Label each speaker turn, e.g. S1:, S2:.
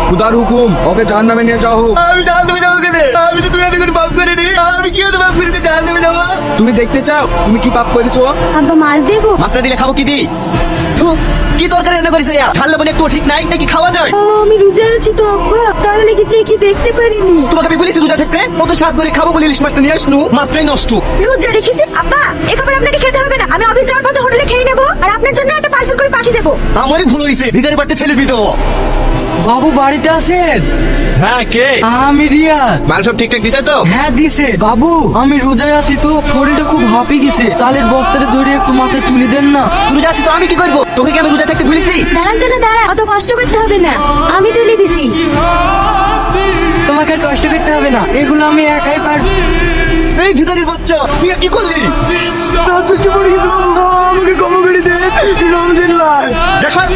S1: খুদার হুকুম, ওকে জাহান্নামে নিয়ে যাও।
S2: আমি জাহান্নামে যাবো কেন? আমি তো দুনিয়াতে কোনো পাপ করিনি। আমি কি পাপ করিতে জাহান্নামে যাবো?
S1: তুমি দেখতে চাও তুমি কি পাপ করেছো?
S3: আব্বা মাছ দেবো?
S2: মাছটা দিলে খাবো কি দি? থু, কি তরকারি রান্না করিস ইয়া? ঝাল লবণ একটু ঠিক নাই নাকি খাওয়া যায়?
S3: আমি রোজা আছি তো আব্বা, তার লেগে যে কি দেখতে পারিনি।
S2: তোমাকে আমি বলেছি রোজা থাকতে কত স্বাদ করে খাবো বলে ইলিশ মাছটা নিয়ে আসনু, মাছটাই নষ্ট।
S3: রোজা রেখেছি আব্বা, এ খাবার আপনাকে খেতে হবে না। আমি অফিস যাওয়ার পথে হোটেলে খেয়ে নেবো, আর আপনার জন্য একটা পার্সেল করে পাঠিয়ে দেবো।
S2: আমারই ভুল হয়েছে, ভিখারি বাড়তে ছেলে দিত।
S4: বাবু বাড়িতে আছেন?
S1: হ্যাঁ, কে?
S4: আমি রিয়া।
S2: মাল সব ঠিকঠাক দিছে তো?
S4: হ্যাঁ দিছে। বাবু আমি রোজায় আছি তো, শরীরটা খুব হাঁপিয়ে গেছে, চালের বস্তাটা ধরে একটু মাথায় তুলে দেন না।
S2: রোজা আছি তো আমি কি করবো? তোকে কি আমি রোজা থাকতে বলেছি?
S3: দাঁড়ান চাচা দাঁড়া, অত কষ্ট করতে হবে না, আমি তুলে দিছি।
S4: তোমাকে আর কষ্ট করতে হবে না, এগুলো আমি একাই পারবো।
S2: এই ভিখারির বাচ্চা, তুই আর কি করলি?
S4: রাত পড়ে গেছে বাবু, আমাকে ক্ষমা করে দে, রমজান ভাই।
S2: যা সর।